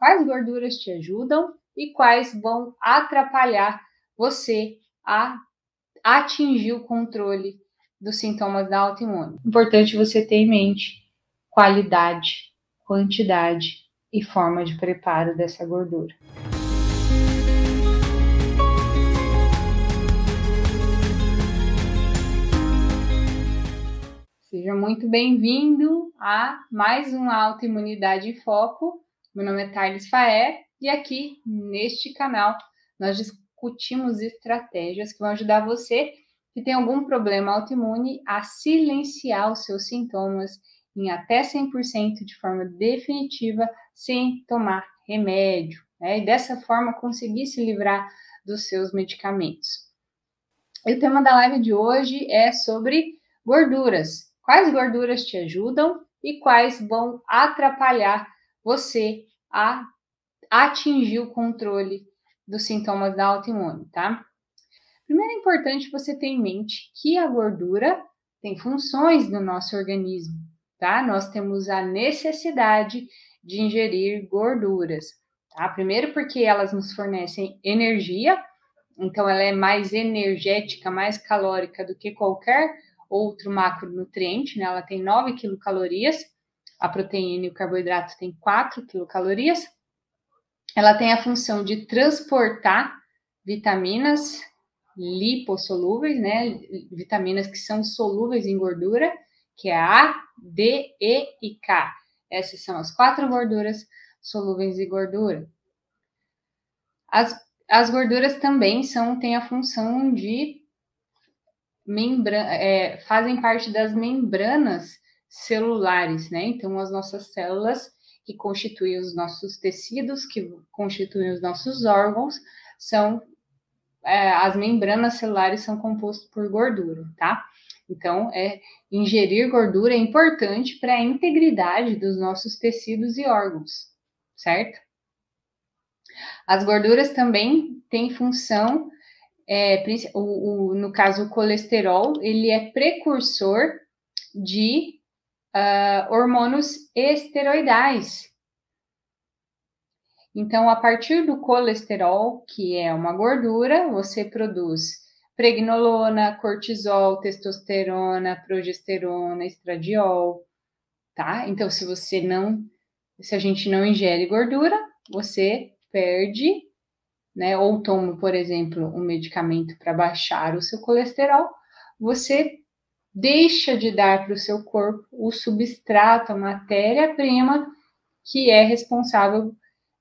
quais gorduras te ajudam e quais vão atrapalhar você a atingir o controle dos sintomas da autoimune. Importante você ter em mente qualidade, quantidade e forma de preparo dessa gordura. Seja muito bem-vindo a mais um Autoimunidade em Foco. Meu nome é Thales Faé e aqui neste canal nós discutimos estratégias que vão ajudar você que tem algum problema autoimune a silenciar os seus sintomas em até 100% de forma definitiva, sem tomar remédio, né? E dessa forma conseguir se livrar dos seus medicamentos. E o tema da live de hoje é sobre gorduras. Quais gorduras te ajudam e quais vão atrapalhar você a atingir o controle dos sintomas da autoimune, tá? Primeiro é importante você ter em mente que a gordura tem funções no nosso organismo, tá? Nós temos a necessidade de ingerir gorduras, tá? Primeiro porque elas nos fornecem energia, então ela é mais energética, mais calórica do que qualquer outro macronutriente, né? Ela tem 9 quilocalorias, a proteína e o carboidrato tem 4 quilocalorias. Ela tem a função de transportar vitaminas lipossolúveis, né? Vitaminas que são solúveis em gordura, que é A, D, E e K. Essas são as 4 gorduras solúveis em gordura. As gorduras também têm a função de fazem parte das membranas celulares, né? Então, as nossas células que constituem os nossos tecidos, que constituem os nossos órgãos, as membranas celulares são compostas por gordura, tá? Então, ingerir gordura é importante para a integridade dos nossos tecidos e órgãos, certo? As gorduras também têm função, no caso o colesterol, ele é precursor de hormônios esteroidais. Então, a partir do colesterol, que é uma gordura, você produz pregnolona, cortisol, testosterona, progesterona, estradiol, tá? Então, se a gente não ingere gordura, você perde, né? Ou toma, por exemplo, um medicamento para baixar o seu colesterol, você deixa de dar para o seu corpo o substrato, a matéria-prima que é responsável,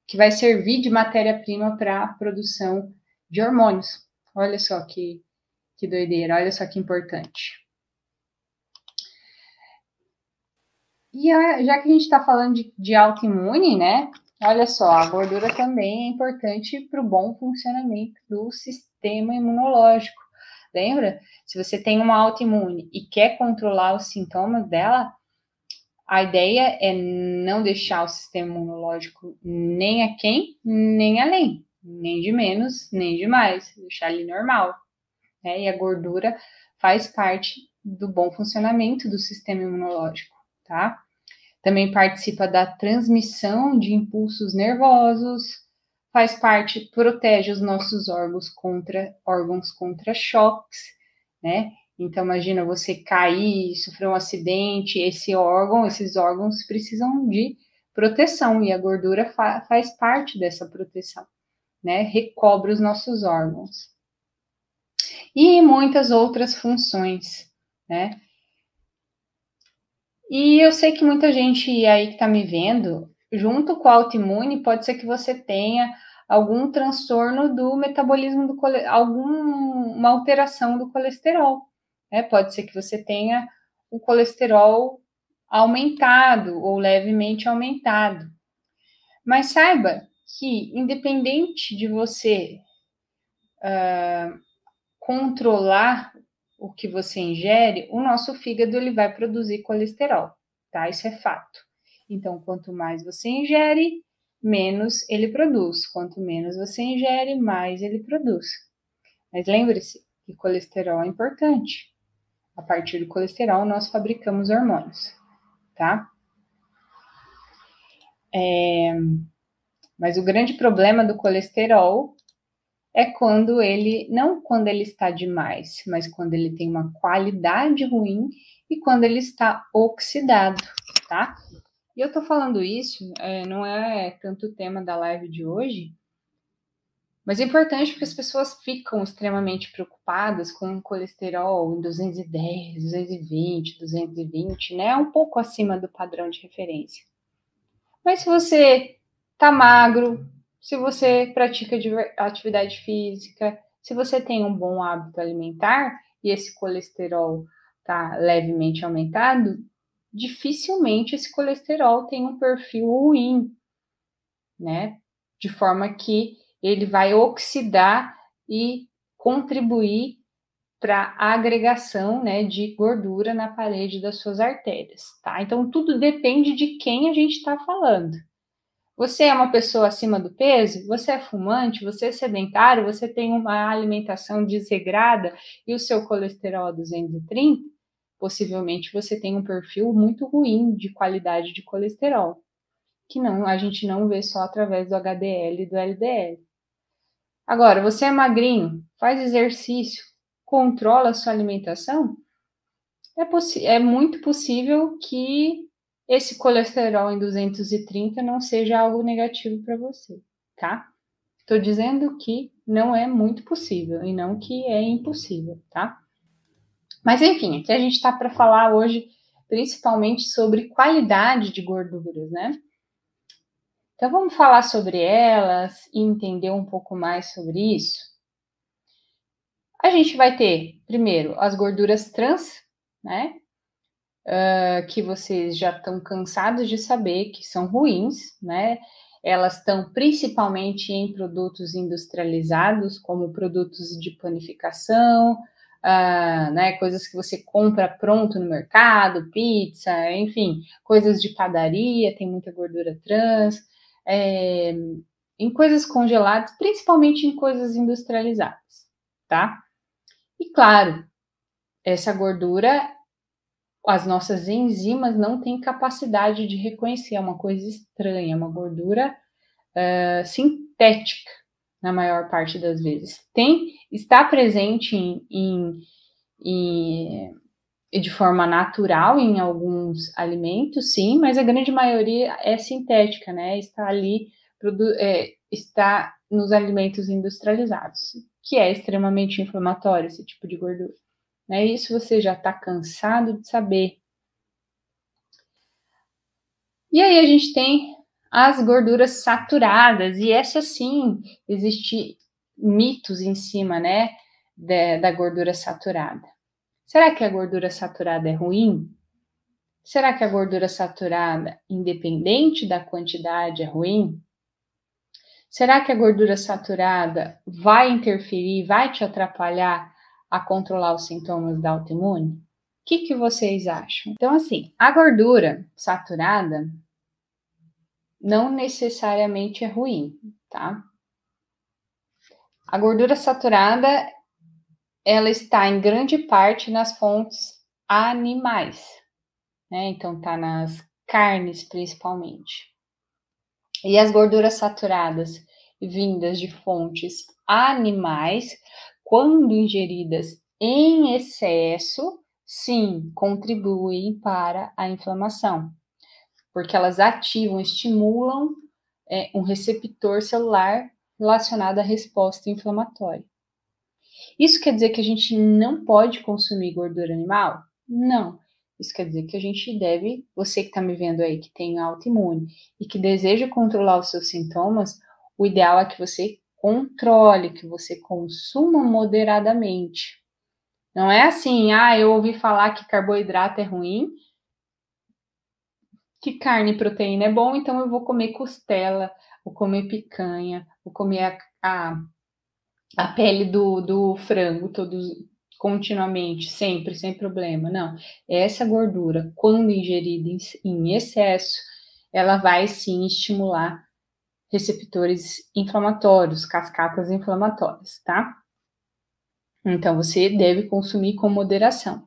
que vai servir de matéria-prima para a produção de hormônios. Olha só que doideira, olha só que importante. E já que a gente está falando de autoimune, né? Olha só, a gordura também é importante para o bom funcionamento do sistema imunológico. Lembra? Se você tem uma autoimune e quer controlar os sintomas dela, a ideia é não deixar o sistema imunológico nem aquém, nem além, nem de menos, nem de mais, deixar ele normal, né? E a gordura faz parte do bom funcionamento do sistema imunológico, tá? Também participa da transmissão de impulsos nervosos, faz parte, protege os nossos órgãos contra choques, né? Então, imagina você cair, sofrer um acidente, esses órgãos precisam de proteção e a gordura faz parte dessa proteção, né? Recobre os nossos órgãos. E muitas outras funções, né? E eu sei que muita gente aí que está me vendo, junto com a autoimune, pode ser que você tenha algum transtorno do metabolismo alguma alteração do colesterol, né? Pode ser que você tenha o colesterol aumentado ou levemente aumentado. Mas saiba que, independente de você controlar o que você ingere, o nosso fígado ele vai produzir colesterol, tá? Isso é fato. Então, quanto mais você ingere, menos ele produz. Quanto menos você ingere, mais ele produz. Mas lembre-se que colesterol é importante. A partir do colesterol, nós fabricamos hormônios, tá? Mas o grande problema do colesterol é quando ele, não quando ele está demais, mas quando ele tem uma qualidade ruim e quando ele está oxidado, tá? E eu tô falando isso, não é tanto o tema da live de hoje, mas é importante porque as pessoas ficam extremamente preocupadas com o colesterol em 210, 220, 220, né? Um pouco acima do padrão de referência. Mas se você tá magro, se você pratica atividade física, se você tem um bom hábito alimentar e esse colesterol tá levemente aumentado, dificilmente esse colesterol tem um perfil ruim, né? De forma que ele vai oxidar e contribuir para a agregação, né, de gordura na parede das suas artérias, tá? Então, tudo depende de quem a gente está falando. Você é uma pessoa acima do peso? Você é fumante? Você é sedentário? Você tem uma alimentação desregrada e o seu colesterol é 230? Possivelmente você tem um perfil muito ruim de qualidade de colesterol, que não, a gente não vê só através do HDL e do LDL. Agora, você é magrinho, faz exercício, controla a sua alimentação, é muito possível que esse colesterol em 230 não seja algo negativo para você, tá? Estou dizendo que não é muito possível e não que é impossível, tá? Mas enfim, aqui a gente está para falar hoje principalmente sobre qualidade de gorduras, né? Então vamos falar sobre elas e entender um pouco mais sobre isso. A gente vai ter, primeiro, as gorduras trans, né? Que vocês já estão cansados de saber que são ruins, né? Elas estão principalmente em produtos industrializados, como produtos de panificação, né? Coisas que você compra pronto no mercado, pizza, enfim, coisas de padaria, tem muita gordura trans. Em coisas congeladas, principalmente em coisas industrializadas, tá? E claro, essa gordura, as nossas enzimas não têm capacidade de reconhecer, é uma coisa estranha, uma gordura sintética, na maior parte das vezes. Está presente de forma natural em alguns alimentos, sim, mas a grande maioria é sintética, né? Está ali, está nos alimentos industrializados, que é extremamente inflamatório esse tipo de gordura. Né? Isso você já está cansado de saber. E aí a gente tem as gorduras saturadas, e essa sim, existe mitos em cima, né, da gordura saturada. Será que a gordura saturada é ruim? Será que a gordura saturada, independente da quantidade, é ruim? Será que a gordura saturada vai interferir, vai te atrapalhar a controlar os sintomas da autoimune? O que vocês acham? Então, assim, a gordura saturada não necessariamente é ruim, tá? A gordura saturada, ela está em grande parte nas fontes animais, né? Então, tá nas carnes, principalmente. E as gorduras saturadas vindas de fontes animais, quando ingeridas em excesso, sim, contribuem para a inflamação, porque elas ativam, estimulam um receptor celular relacionado à resposta inflamatória. Isso quer dizer que a gente não pode consumir gordura animal? Não. Isso quer dizer que a gente deve, você que está me vendo aí, que tem autoimune e que deseja controlar os seus sintomas, o ideal é que você controle, que você consuma moderadamente. Não é assim, eu ouvi falar que carboidrato é ruim, que carne e proteína é bom, então eu vou comer costela, vou comer picanha, vou comer a pele do frango continuamente, sempre, sem problema. Não, essa gordura, quando ingerida em excesso, ela vai sim estimular receptores inflamatórios, cascatas inflamatórias, tá? Então, você deve consumir com moderação.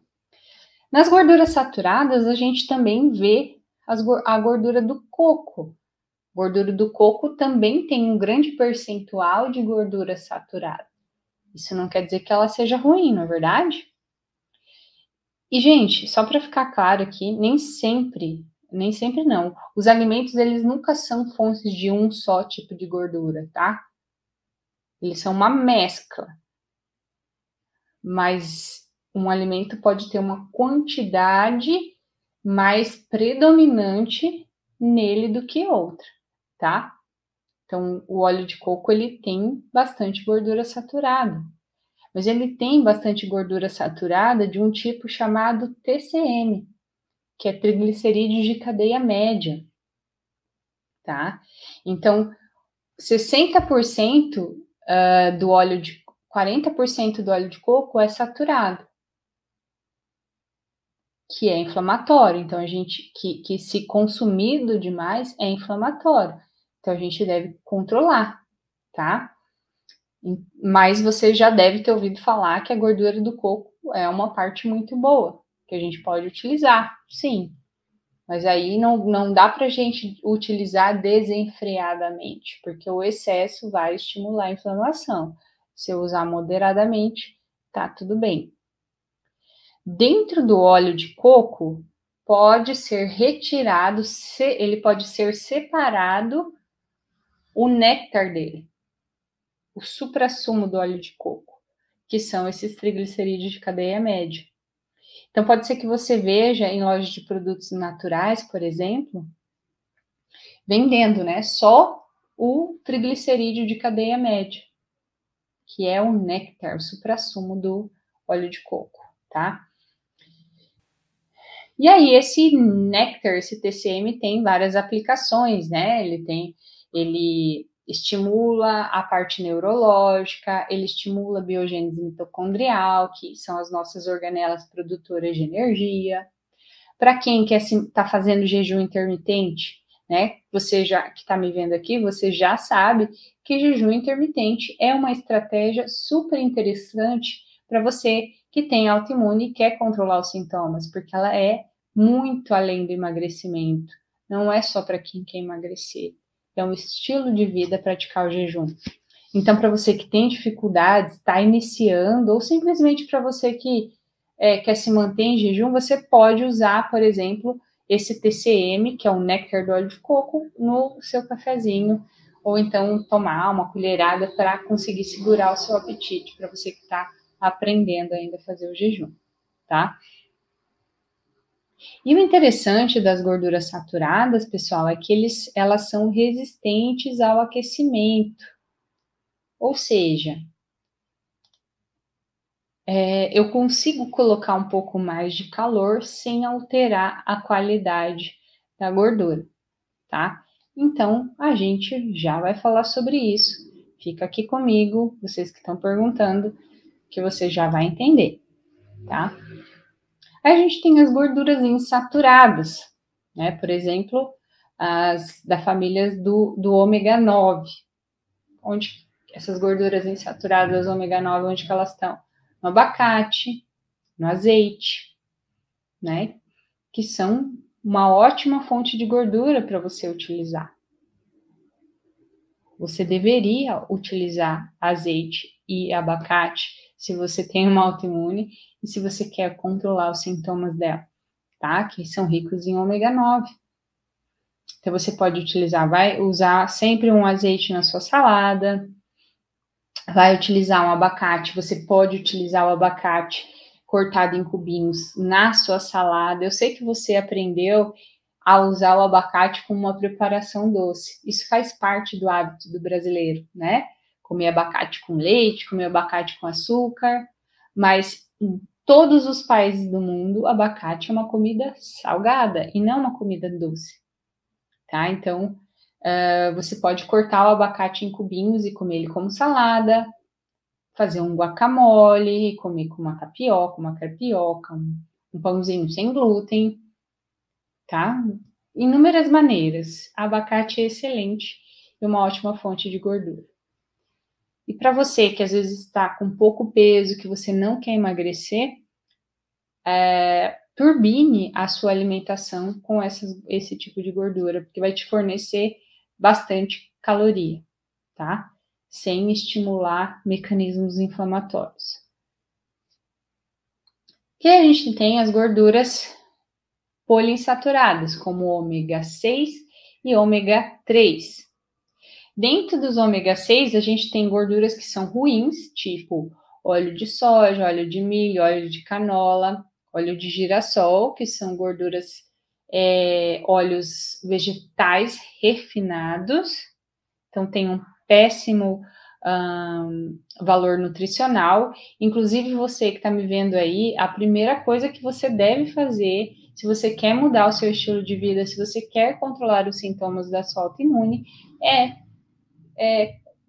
Nas gorduras saturadas, a gente também vê a gordura do coco, Gordura do coco também tem um grande percentual de gordura saturada. Isso não quer dizer que ela seja ruim, não é verdade? E, gente, só para ficar claro aqui, nem sempre não. Os alimentos, eles nunca são fontes de um só tipo de gordura, tá? Eles são uma mescla. Mas um alimento pode ter uma quantidade mais predominante nele do que outra, tá? Então, o óleo de coco, ele tem bastante gordura saturada. Mas ele tem bastante gordura saturada de um tipo chamado TCM, que é triglicerídeos de cadeia média, tá? Então, 60% do óleo de 40% do óleo de coco é saturado, que é inflamatório. Então, a gente que se consumido demais é inflamatório. Então, a gente deve controlar, tá? Mas você já deve ter ouvido falar que a gordura do coco é uma parte muito boa, que a gente pode utilizar, sim. Mas aí não dá para a gente utilizar desenfreadamente, porque o excesso vai estimular a inflamação. Se eu usar moderadamente, tá tudo bem. Dentro do óleo de coco, pode ser retirado, ele pode ser separado o néctar dele, o suprassumo do óleo de coco, que são esses triglicerídeos de cadeia média. Então, pode ser que você veja em lojas de produtos naturais, por exemplo, vendendo, né, só o triglicerídeo de cadeia média, que é o néctar, o suprassumo do óleo de coco, tá? E aí, esse néctar, esse TCM, tem várias aplicações, né? Ele estimula a parte neurológica, ele estimula a biogênese mitocondrial, que são as nossas organelas produtoras de energia. Para quem quer tá fazendo jejum intermitente, né? Você já que está me vendo aqui, você já sabe que jejum intermitente é uma estratégia super interessante para você que tem autoimune e quer controlar os sintomas, porque ela é muito além do emagrecimento. Não é só para quem quer emagrecer, é um estilo de vida praticar o jejum. Então, para você que tem dificuldades, está iniciando, ou simplesmente para você que quer se manter em jejum, você pode usar, por exemplo, esse TCM, que é o néctar do óleo de coco, no seu cafezinho, ou então tomar uma colherada para conseguir segurar o seu apetite, para você que está aprendendo ainda a fazer o jejum, tá? E o interessante das gorduras saturadas, pessoal, é que elas são resistentes ao aquecimento. Ou seja, eu consigo colocar um pouco mais de calor sem alterar a qualidade da gordura, tá? Então, a gente já vai falar sobre isso. Fica aqui comigo, vocês que estão perguntando, que você já vai entender, tá? Aí a gente tem as gorduras insaturadas, né? Por exemplo, as da família do ômega 9. Onde essas gorduras insaturadas ômega 9, onde que elas estão? No abacate, no azeite, né? Que são uma ótima fonte de gordura para você utilizar. Você deveria utilizar azeite e abacate se você tem uma autoimune e se você quer controlar os sintomas dela, tá? Que são ricos em ômega 9. Então você pode utilizar, vai usar sempre um azeite na sua salada, vai utilizar um abacate, você pode utilizar o abacate cortado em cubinhos na sua salada. Eu sei que você aprendeu a usar o abacate como uma preparação doce. Isso faz parte do hábito do brasileiro, né? Comer abacate com leite, comer abacate com açúcar, mas em todos os países do mundo, abacate é uma comida salgada e não uma comida doce, tá? Então, você pode cortar o abacate em cubinhos e comer ele como salada, fazer um guacamole, comer com uma tapioca, uma crepioca, um pãozinho sem glúten, tá? Inúmeras maneiras. Abacate é excelente e uma ótima fonte de gordura. E para você que às vezes está com pouco peso, que você não quer emagrecer, turbine a sua alimentação com esse tipo de gordura, porque vai te fornecer bastante caloria, tá? Sem estimular mecanismos inflamatórios. E a gente tem as gorduras poliinsaturadas, como ômega 6 e ômega 3. Dentro dos ômega 6, a gente tem gorduras que são ruins, tipo óleo de soja, óleo de milho, óleo de canola, óleo de girassol, que são gorduras, óleos vegetais refinados. Então, tem um péssimo valor nutricional. Inclusive, você que está me vendo aí, a primeira coisa que você deve fazer, se você quer mudar o seu estilo de vida, se você quer controlar os sintomas da sua autoimune, é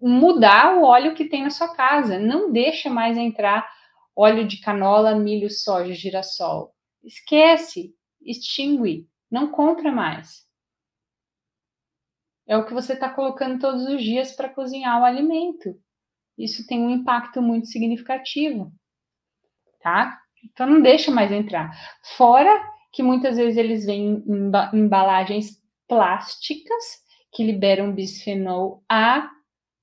mudar o óleo que tem na sua casa. Não deixa mais entrar óleo de canola, milho, soja, girassol. Esquece, extingue, não compra mais. É o que você está colocando todos os dias para cozinhar o alimento. Isso tem um impacto muito significativo, tá? Então não deixa mais entrar. Fora que muitas vezes eles vêm em embalagens plásticas que liberam bisfenol A,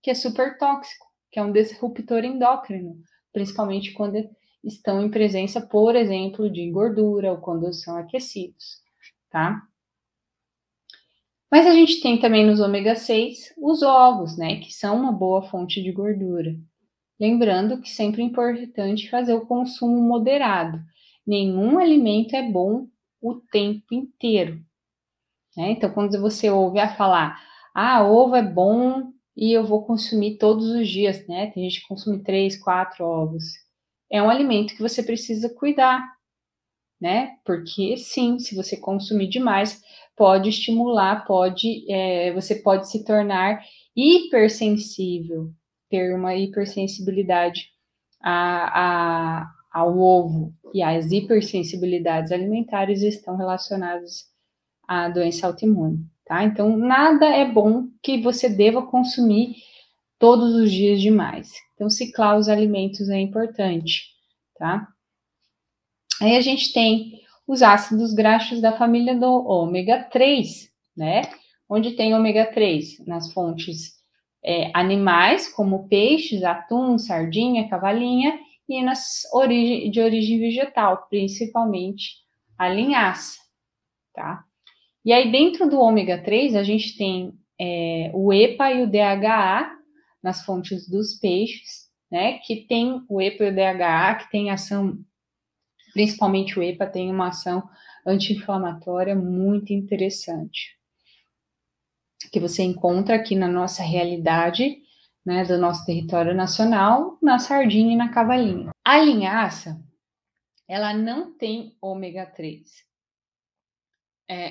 que é super tóxico, que é um disruptor endócrino, principalmente quando estão em presença, por exemplo, de gordura ou quando são aquecidos, tá? Mas a gente tem também nos ômega 6 os ovos, né, que são uma boa fonte de gordura. Lembrando que sempre é importante fazer o consumo moderado. Nenhum alimento é bom o tempo inteiro, né? Então, quando você ouve a falar, ovo é bom e eu vou consumir todos os dias, né? Tem gente que consome 3, 4 ovos. É um alimento que você precisa cuidar, né? Porque sim, se você consumir demais, pode estimular, você pode se tornar hipersensível, ter uma hipersensibilidade ao ovo. E as hipersensibilidades alimentares estão relacionadas à doença autoimune, tá? Então, nada é bom que você deva consumir todos os dias demais. Então, ciclar os alimentos é importante, tá? Aí a gente tem os ácidos graxos da família do ômega 3, né? Onde tem ômega 3? Nas fontes animais, como peixes, atum, sardinha, cavalinha, e de origem vegetal, principalmente a linhaça, tá? E aí, dentro do ômega 3, a gente tem o EPA e o DHA nas fontes dos peixes, né? Que tem o EPA e o DHA, que tem ação, principalmente o EPA, tem uma ação anti-inflamatória muito interessante, que você encontra aqui na nossa realidade, né, do nosso território nacional, na sardinha e na cavalinha. A linhaça, ela não tem ômega 3.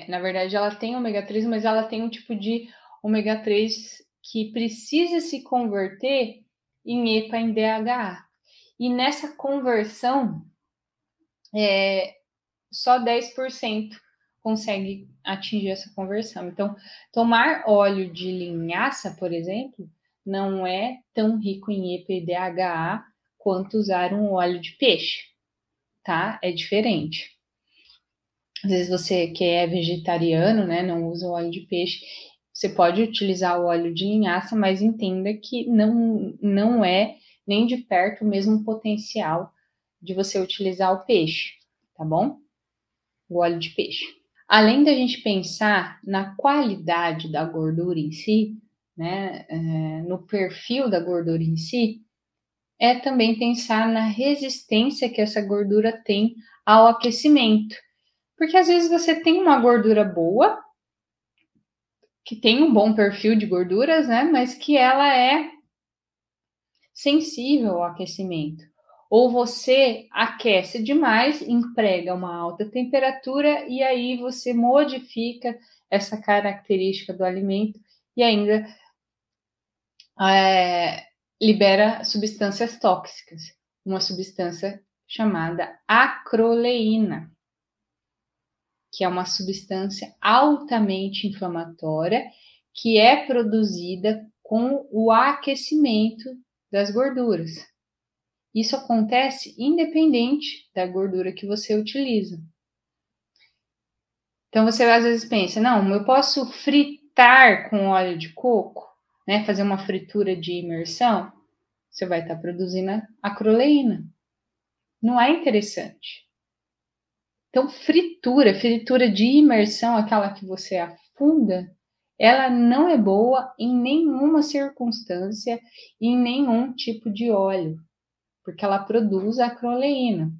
Na verdade, ela tem ômega 3, mas ela tem um tipo de ômega 3 que precisa se converter em EPA em DHA. E nessa conversão, só 10% consegue atingir essa conversão. Então, tomar óleo de linhaça, por exemplo, não é tão rico em EPA e DHA quanto usar um óleo de peixe, tá? É diferente. Às vezes você que é vegetariano, né, não usa óleo de peixe, você pode utilizar o óleo de linhaça, mas entenda que não é nem de perto o mesmo potencial de você utilizar o peixe, tá bom? O óleo de peixe. Além da gente pensar na qualidade da gordura em si, né, no perfil da gordura em si, é também pensar na resistência que essa gordura tem ao aquecimento. Porque às vezes você tem uma gordura boa, que tem um bom perfil de gorduras, né, mas que ela é sensível ao aquecimento. Ou você aquece demais, emprega uma alta temperatura e aí você modifica essa característica do alimento e ainda libera substâncias tóxicas, uma substância chamada acroleína, que é uma substância altamente inflamatória que é produzida com o aquecimento das gorduras. Isso acontece independente da gordura que você utiliza. Então, você às vezes pensa, não, eu posso fritar com óleo de coco, né, fazer uma fritura de imersão, você vai estar produzindo a acroleína. Não é interessante. Então, fritura de imersão, aquela que você afunda, ela não é boa em nenhuma circunstância, em nenhum tipo de óleo, porque ela produz a acroleína.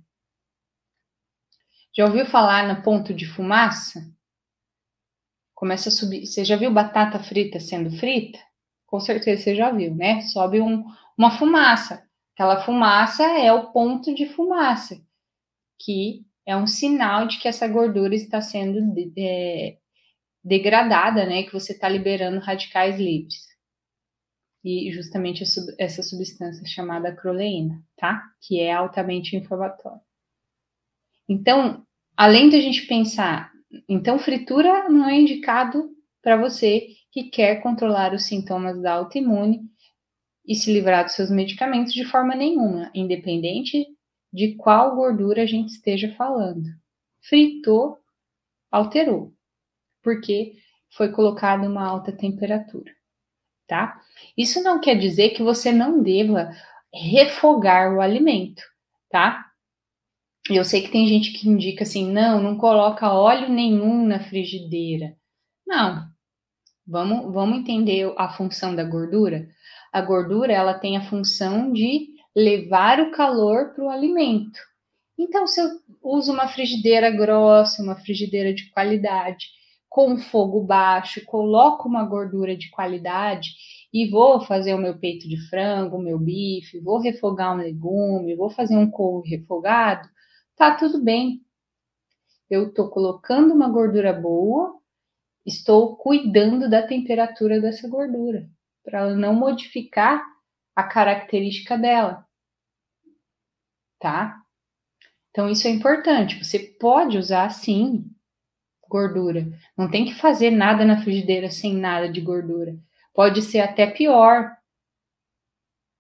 Já ouviu falar no ponto de fumaça? Começa a subir. Você já viu batata frita sendo frita? Com certeza você já viu, né? Sobe uma fumaça. Aquela fumaça é o ponto de fumaça, que é um sinal de que essa gordura está sendo degradada, né? Que você está liberando radicais livres. E justamente essa substância chamada acroleína, tá? Que é altamente inflamatória. Então, além de a gente pensar, então fritura não é indicado para você que quer controlar os sintomas da autoimune e se livrar dos seus medicamentos de forma nenhuma, independente de qual gordura a gente esteja falando. Fritou, alterou, porque foi colocado uma alta temperatura, tá? Isso não quer dizer que você não deva refogar o alimento, tá? Eu sei que tem gente que indica assim, não coloca óleo nenhum na frigideira. Não, vamos entender a função da gordura? A gordura, ela tem a função de levar o calor para o alimento. Então, se eu uso uma frigideira grossa, uma frigideira de qualidade, com fogo baixo, coloco uma gordura de qualidade e vou fazer o meu peito de frango, o meu bife, vou refogar um legume, vou fazer um couve refogado, tá tudo bem. Eu estou colocando uma gordura boa, estou cuidando da temperatura dessa gordura, para ela não modificar a característica dela, tá? Então, isso é importante. Você pode usar, sim, gordura. Não tem que fazer nada na frigideira sem nada de gordura. Pode ser até pior,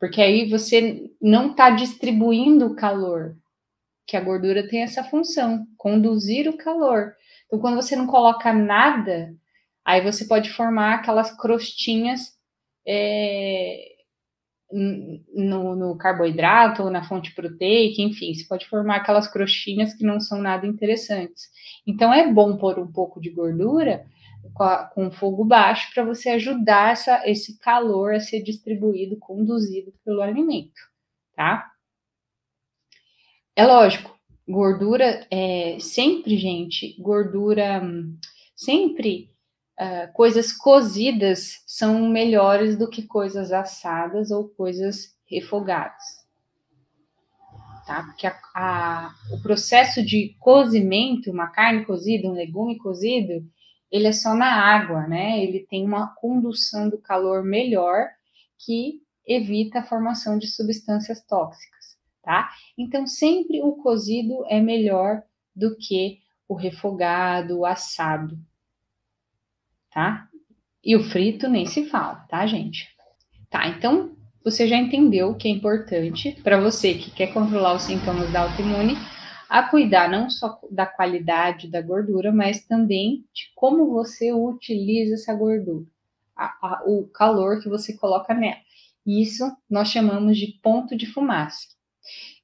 porque aí você não está distribuindo o calor, que a gordura tem essa função, conduzir o calor. Então, quando você não coloca nada, aí você pode formar aquelas crostinhas no carboidrato ou na fonte proteica, enfim, você pode formar aquelas crostinhas que não são nada interessantes. Então, é bom pôr um pouco de gordura com fogo baixo para você ajudar esse calor a ser distribuído, conduzido pelo alimento, tá? É lógico, gordura sempre, gente, gordura sempre coisas cozidas são melhores do que coisas assadas ou coisas refogadas, tá? Porque o processo de cozimento, uma carne cozida, um legume cozido, ele é só na água, né? Ele tem uma condução do calor melhor que evita a formação de substâncias tóxicas, tá? Então, sempre o cozido é melhor do que o refogado, o assado, tá? E o frito nem se fala, tá, gente? Tá, então você já entendeu que é importante para você que quer controlar os sintomas da autoimune a cuidar não só da qualidade da gordura, mas também de como você utiliza essa gordura, o calor que você coloca nela. Isso nós chamamos de ponto de fumaça.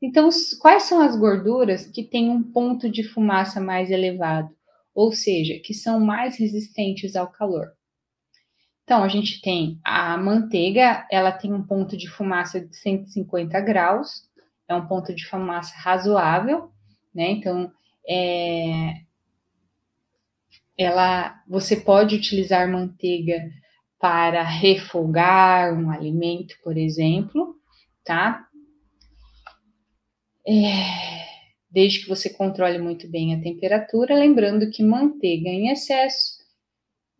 Então, quais são as gorduras que têm um ponto de fumaça mais elevado? Ou seja, que são mais resistentes ao calor? Então, a gente tem a manteiga, ela tem um ponto de fumaça de 150 graus, é um ponto de fumaça razoável, né? Então, você pode utilizar manteiga para refogar um alimento, por exemplo, tá? Desde que você controle muito bem a temperatura, lembrando que manteiga em excesso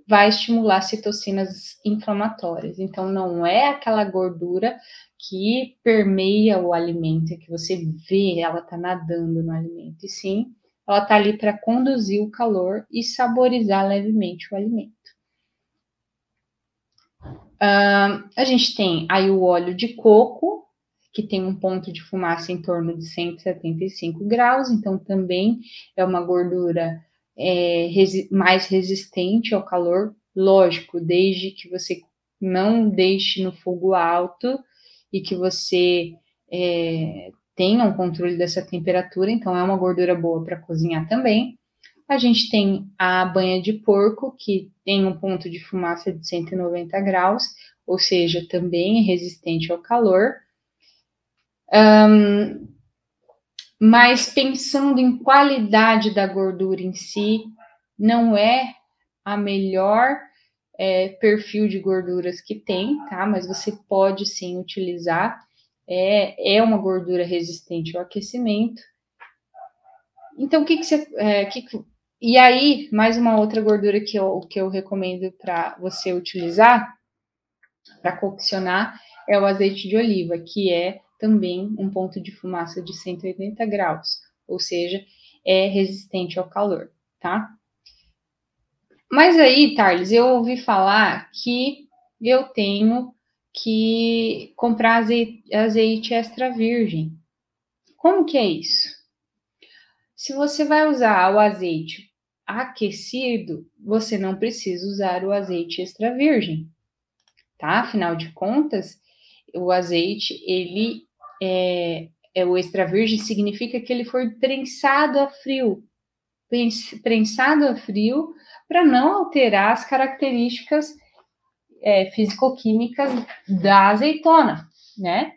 vai estimular citocinas inflamatórias. Então, não é aquela gordura que permeia o alimento, que você vê, ela está nadando no alimento, e sim, ela está ali para conduzir o calor e saborizar levemente o alimento. A gente tem aí o óleo de coco, que tem um ponto de fumaça em torno de 175 graus, então também é uma gordura mais resistente ao calor, lógico, desde que você não deixe no fogo alto e que você tenha um controle dessa temperatura, então é uma gordura boa para cozinhar também. A gente tem a banha de porco, que tem um ponto de fumaça de 190 graus, ou seja, também é resistente ao calor. Mas pensando em qualidade da gordura em si, não é a melhor perfil de gorduras que tem, tá? Mas você pode sim utilizar. É uma gordura resistente ao aquecimento. Então, o que você. E aí, mais uma outra gordura que eu recomendo para você utilizar para coccionar é o azeite de oliva, que é também um ponto de fumaça de 180 graus, ou seja, é resistente ao calor, tá? Mas aí, Thales, eu ouvi falar que eu tenho que comprar azeite extra virgem. Como que é isso? Se você vai usar o azeite aquecido, você não precisa usar o azeite extra virgem, tá? Afinal de contas, o azeite, ele o extra virgem significa que ele foi prensado a frio. Prensado a frio para não alterar as características físico-químicas da azeitona, né?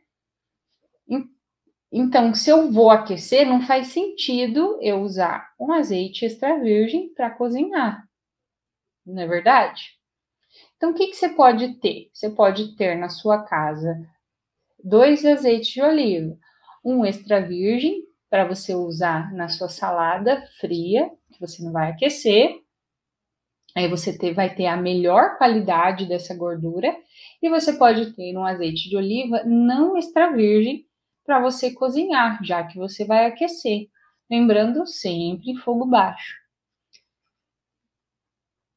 Então, se eu vou aquecer, não faz sentido eu usar um azeite extra virgem para cozinhar, não é verdade? Então, o que você pode ter? Você pode ter na sua casa 2 azeites de oliva, um extra virgem para você usar na sua salada fria, que você não vai aquecer. Aí você vai ter a melhor qualidade dessa gordura. E você pode ter um azeite de oliva não extra virgem para você cozinhar, já que você vai aquecer. Lembrando sempre em fogo baixo.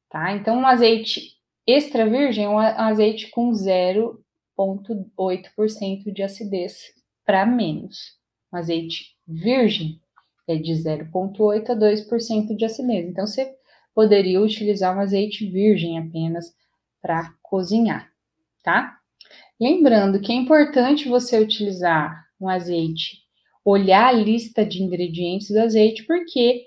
Tá? Então, um azeite extra virgem é um azeite com 0,8% de acidez para menos. Um azeite virgem é de 0,8% a 2% de acidez. Então, você poderia utilizar um azeite virgem apenas para cozinhar, tá? Lembrando que é importante você utilizar um azeite, olhar a lista de ingredientes do azeite, porque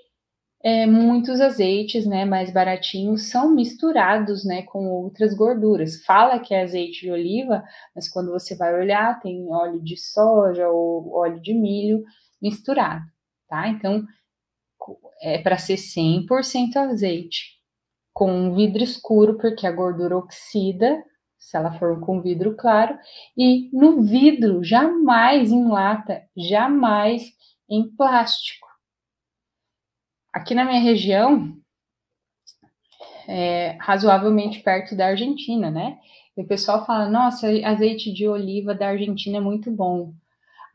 muitos azeites, né, mais baratinhos, são misturados, né, com outras gorduras. Fala que é azeite de oliva, mas quando você vai olhar, tem óleo de soja ou óleo de milho misturado, tá? Então, é para ser 100% azeite, com um vidro escuro, porque a gordura oxida, se ela for com vidro claro, e no vidro, jamais em lata, jamais em plástico. Aqui na minha região, razoavelmente perto da Argentina, né? E o pessoal fala, nossa, azeite de oliva da Argentina é muito bom.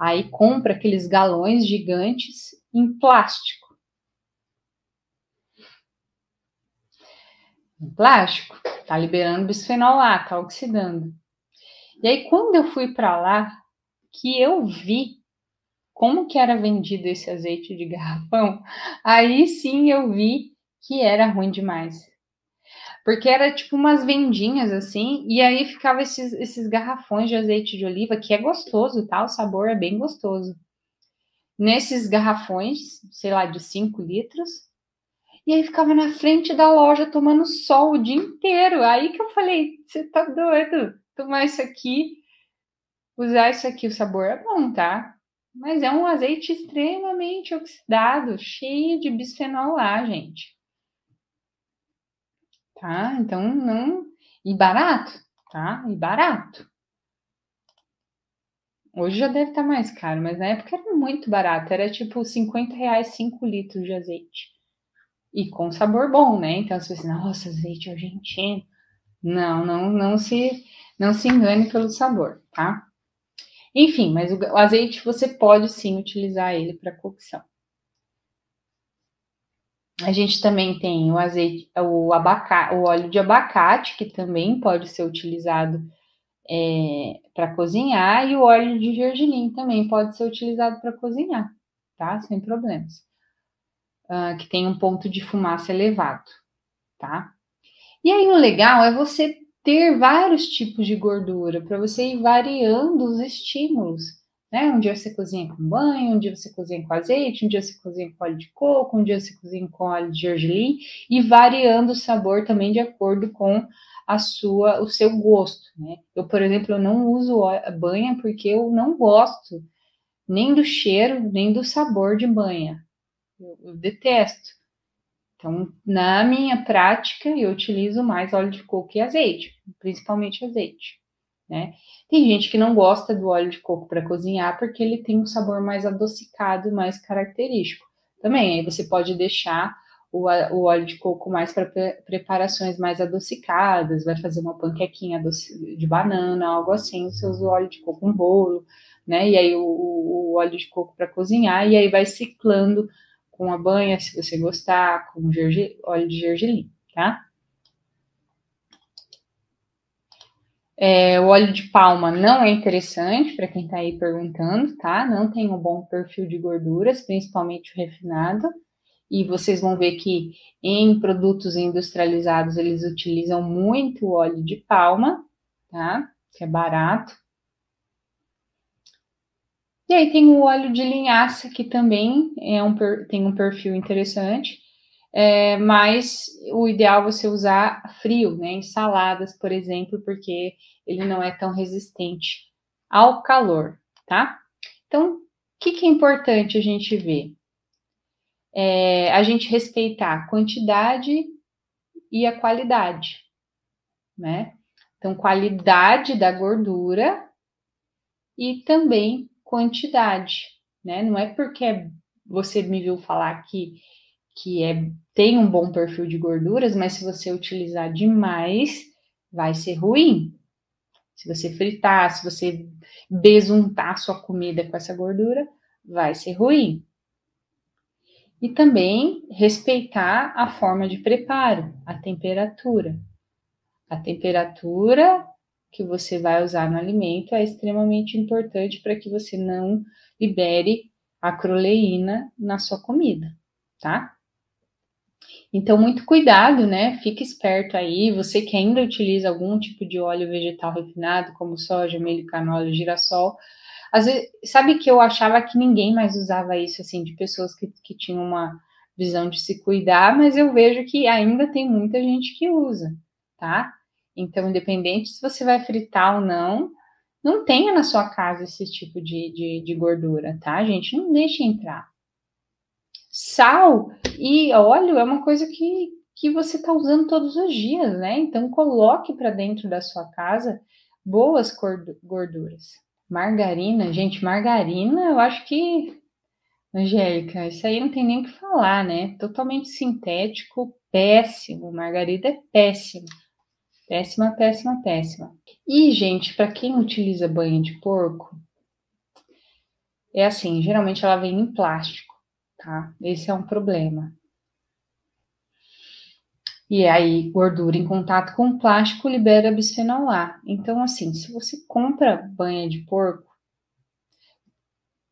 Aí compra aqueles galões gigantes em plástico. Em plástico, tá liberando bisfenol A, tá oxidando. E aí, quando eu fui para lá, que eu vi como que era vendido esse azeite de garrafão, aí sim eu vi que era ruim demais. Porque era tipo umas vendinhas assim, e aí ficava esses garrafões de azeite de oliva, que é gostoso, tá? O sabor é bem gostoso. Nesses garrafões, sei lá, de 5 litros, e aí ficava na frente da loja tomando sol o dia inteiro. Aí que eu falei, você tá doido? Tomar isso aqui, usar isso aqui, o sabor é bom, tá? Mas é um azeite extremamente oxidado, cheio de bisfenol A, gente. Tá? Então, não... E barato, tá? E barato. Hoje já deve estar mais caro, mas na época era muito barato. Era tipo R$50, 5 litros de azeite. E com sabor bom, né? Então, você pensa, nossa, azeite argentino. Não se engane pelo sabor, tá? Enfim, mas o azeite você pode sim utilizar ele para cocção. A gente também tem o azeite, o óleo de abacate, que também pode ser utilizado para cozinhar, e o óleo de gergelim também pode ser utilizado para cozinhar, tá? Sem problemas. Que tem um ponto de fumaça elevado, tá? E aí o legal é você ter vários tipos de gordura, para você ir variando os estímulos, né? Um dia você cozinha com banho, um dia você cozinha com azeite, um dia você cozinha com óleo de coco, um dia você cozinha com óleo de gergelim, e variando o sabor também de acordo com o seu gosto, né? Eu, por exemplo, eu não uso banha porque eu não gosto nem do cheiro, nem do sabor de banha. Eu detesto. Então, na minha prática, eu utilizo mais óleo de coco e azeite, principalmente azeite, né? Tem gente que não gosta do óleo de coco para cozinhar porque ele tem um sabor mais adocicado, mais característico. Também, aí você pode deixar o óleo de coco mais para preparações mais adocicadas, vai fazer uma panquequinha de banana, algo assim, você usa o óleo de coco, um bolo, né? E aí o óleo de coco para cozinhar, e aí vai ciclando com a banha, se você gostar, com óleo de gergelim, tá? O óleo de palma não é interessante para quem está aí perguntando, tá? Não tem um bom perfil de gorduras, principalmente o refinado. E vocês vão ver que em produtos industrializados eles utilizam muito óleo de palma, tá? Que é barato. E aí tem o óleo de linhaça, que também tem um perfil interessante, mas o ideal é você usar frio, né? Em saladas, por exemplo, porque ele não é tão resistente ao calor, tá? Então, o que é importante a gente ver? A gente respeitar a quantidade e a qualidade, né? Então, qualidade da gordura e também quantidade, né? Não é porque você me viu falar que tem um bom perfil de gorduras, mas se você utilizar demais, vai ser ruim. Se você fritar, se você besuntar sua comida com essa gordura, vai ser ruim. E também respeitar a forma de preparo, a temperatura. A temperatura que você vai usar no alimento é extremamente importante para que você não libere acroleína na sua comida, tá? Então, muito cuidado, né? Fique esperto aí. Você que ainda utiliza algum tipo de óleo vegetal refinado, como soja, milho, canola, girassol. Às vezes, sabe que eu achava que ninguém mais usava isso, assim, de pessoas que tinham uma visão de se cuidar, mas eu vejo que ainda tem muita gente que usa, tá? Então, independente se você vai fritar ou não, não tenha na sua casa esse tipo de gordura, tá, gente? Não deixe entrar. Sal e óleo é uma coisa que você está usando todos os dias, né? Então, coloque para dentro da sua casa boas gorduras. Margarina, gente, margarina, eu acho que, Angélica, isso aí não tem nem o que falar, né? Totalmente sintético, péssimo. Margarina é péssimo. Péssima, péssima, péssima. E, gente, para quem utiliza banha de porco, é assim, geralmente ela vem em plástico, tá? Esse é um problema. E aí, gordura em contato com plástico libera bisfenol A. Então, assim, se você compra banha de porco,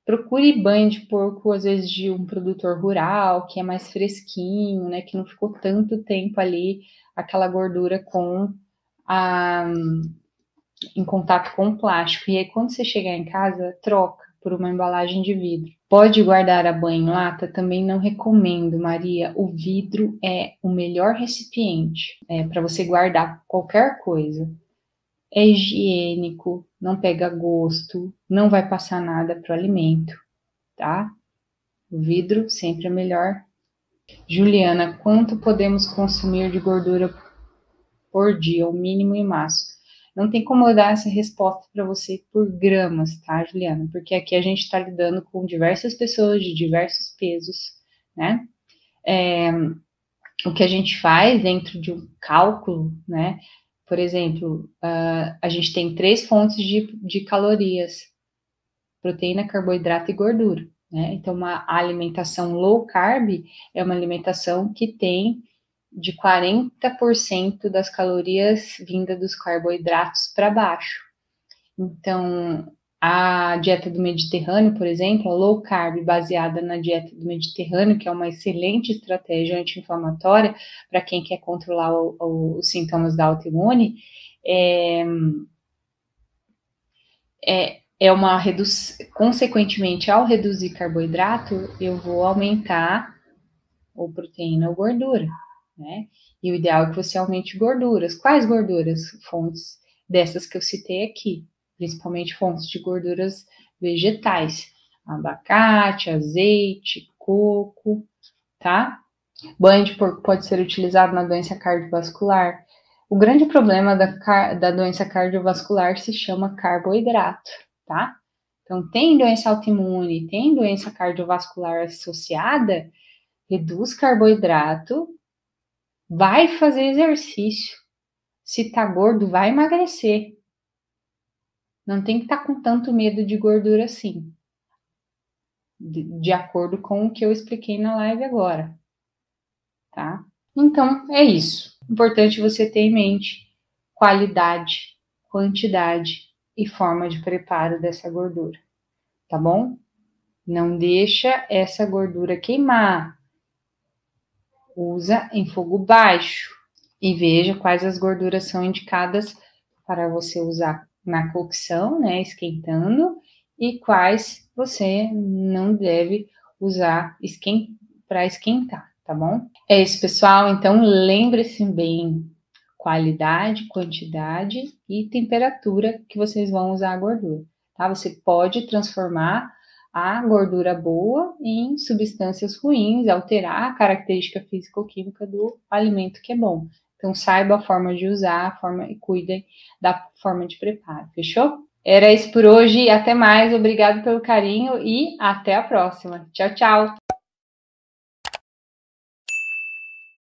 procure banha de porco, às vezes, de um produtor rural, que é mais fresquinho, né? Que não ficou tanto tempo ali, aquela gordura em contato com o plástico. E aí, quando você chegar em casa, troca por uma embalagem de vidro. Pode guardar a banha em lata? Também não recomendo, Maria. O vidro é o melhor recipiente para você guardar qualquer coisa. É higiênico, não pega gosto, não vai passar nada para o alimento, tá? O vidro sempre é melhor. Juliana, quanto podemos consumir de gordura por dia, o mínimo e máximo? Não tem como eu dar essa resposta para você por gramas, tá, Juliana? Porque aqui a gente está lidando com diversas pessoas de diversos pesos, né? O que a gente faz dentro de um cálculo, né? Por exemplo, a gente tem 3 fontes de calorias: proteína, carboidrato e gordura, né? Então, uma alimentação low carb é uma alimentação que tem de 40% das calorias vinda dos carboidratos para baixo. Então, A dieta do Mediterrâneo, por exemplo, a low carb baseada na dieta do Mediterrâneo, que é uma excelente estratégia anti-inflamatória para quem quer controlar os sintomas da autoimune, é uma redução. Consequentemente, ao reduzir carboidrato, eu vou aumentar ou proteína ou gordura, né? E o ideal é que você aumente gorduras. Quais gorduras? Fontes dessas que eu citei aqui, principalmente fontes de gorduras vegetais, abacate, azeite, coco, tá? Banho de porco pode ser utilizado na doença cardiovascular. O grande problema da doença cardiovascular se chama carboidrato, tá? Então, tem doença autoimune, tem doença cardiovascular associada, reduz carboidrato, vai fazer exercício. Se tá gordo, vai emagrecer. Não tem que estar com tanto medo de gordura assim. De acordo com o que eu expliquei na live agora. Tá? Então, é isso. Importante você ter em mente qualidade, quantidade e forma de preparo dessa gordura. Tá bom? Não deixa essa gordura queimar. Usa em fogo baixo e veja quais as gorduras são indicadas para você usar na cocção, né, esquentando, e quais você não deve usar para esquentar, tá bom? É isso, pessoal. Então, lembre-se bem, qualidade, quantidade e temperatura que vocês vão usar a gordura, tá? Você pode transformar a gordura boa em substâncias ruins, alterar a característica físico-química do alimento que é bom. Então, saiba a forma de usar, e cuidem da forma de preparo, fechou? Era isso por hoje, até mais, obrigado pelo carinho e até a próxima. Tchau, tchau!